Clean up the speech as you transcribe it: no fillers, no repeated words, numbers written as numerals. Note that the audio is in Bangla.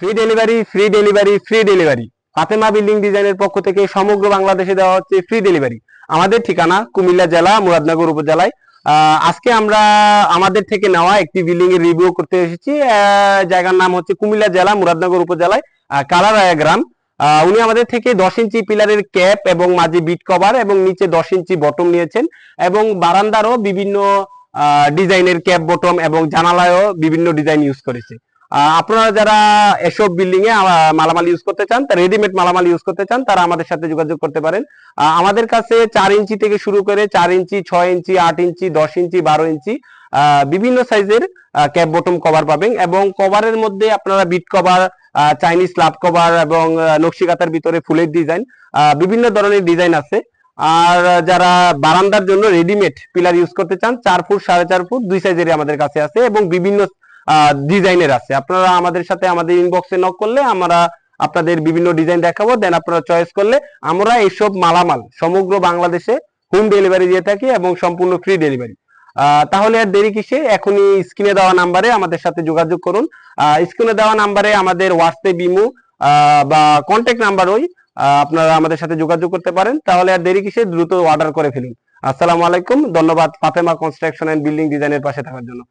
Free delivery, free delivery, free delivery. Fatema building ডিজাইনের পক্ষ থেকে সমগ্র বাংলাদেশে দেওয়া হচ্ছে ফ্রি ডেলিভারি। আমাদের ঠিকানা কুমিল্লা জেলা মুরাদনগর উপজেলায়। আজকে আমরা আমাদের থেকে নেওয়া একটি বিল্ডিং এর রিভিউ করতে এসেছি। জায়গার নাম হচ্ছে কুমিল্লা জেলা মুরাদনগর উপজেলায় কালারায়া গ্রাম। উনি আমাদের থেকে 10 ইঞ্চি পিলারের ক্যাপ এবং মাঝে বিট কভার এবং নিচে 10 ইঞ্চি বটম নিয়েছেন, এবং বারান্দারও বিভিন্ন ডিজাইনের ক্যাপ বটম এবং জানালায়ও বিভিন্ন ডিজাইন ইউজ করেছে। আপনারা যারা এসব বিল্ডিং এ মালামাল ইউজ করতে চান, রেডিমেড মালামাল ইউজ করতে চান, তারা আমাদের সাথে যোগাযোগ করতে পারেন। আমাদের কাছে 4 ইঞ্চি থেকে শুরু করে 4 ইঞ্চি, 6 ইঞ্চি, 8 ইঞ্চি, 10 ইঞ্চি, 12 ইঞ্চি বিভিন্ন সাইজের ক্যাপ বটম কভার পাবেন, এবং কভারের মধ্যে আপনারা বিট কভার, চাইনিজ স্ল্যাব কভার এবং নকশিকাতার ভিতরে ফুলের ডিজাইন, বিভিন্ন ধরনের ডিজাইন আছে। আর যারা বারান্দার জন্য রেডিমেড পিলার ইউজ করতে চান, 4 ফুট, 4.5 ফুট, দুই সাইজেরই আমাদের কাছে আছে, এবং বিভিন্ন ডিজাইনের আছে। আপনারা আমাদের সাথে আমাদের ইনবক্সে নক করলে আমরা আপনাদের বিভিন্ন ডিজাইন দেখাবো, দেন আপনারা চয়েস করলে আমরা এইসব মালামাল সমগ্র বাংলাদেশে হোম ডেলিভারি দিয়ে থাকি এবং সম্পূর্ণ ফ্রি ডেলিভারি। তাহলে আর দেরি কিসে, এখনই স্ক্রিনে দেওয়া নাম্বারে আমাদের সাথে যোগাযোগ করুন। স্ক্রিনে দেওয়া নাম্বারে আমাদের হোয়াটসঅ্যাপ, ইমো বা কন্ট্যাক্ট নাম্বার ওই আপনারা আমাদের সাথে যোগাযোগ করতে পারেন। তাহলে আর দেরি কিসে, দ্রুত অর্ডার করে ফেলুন। আসসালামু আলাইকুম, ধন্যবাদ ফাতেমা কনস্ট্রাকশন এন্ড বিল্ডিং ডিজাইনের পাশে থাকার জন্য।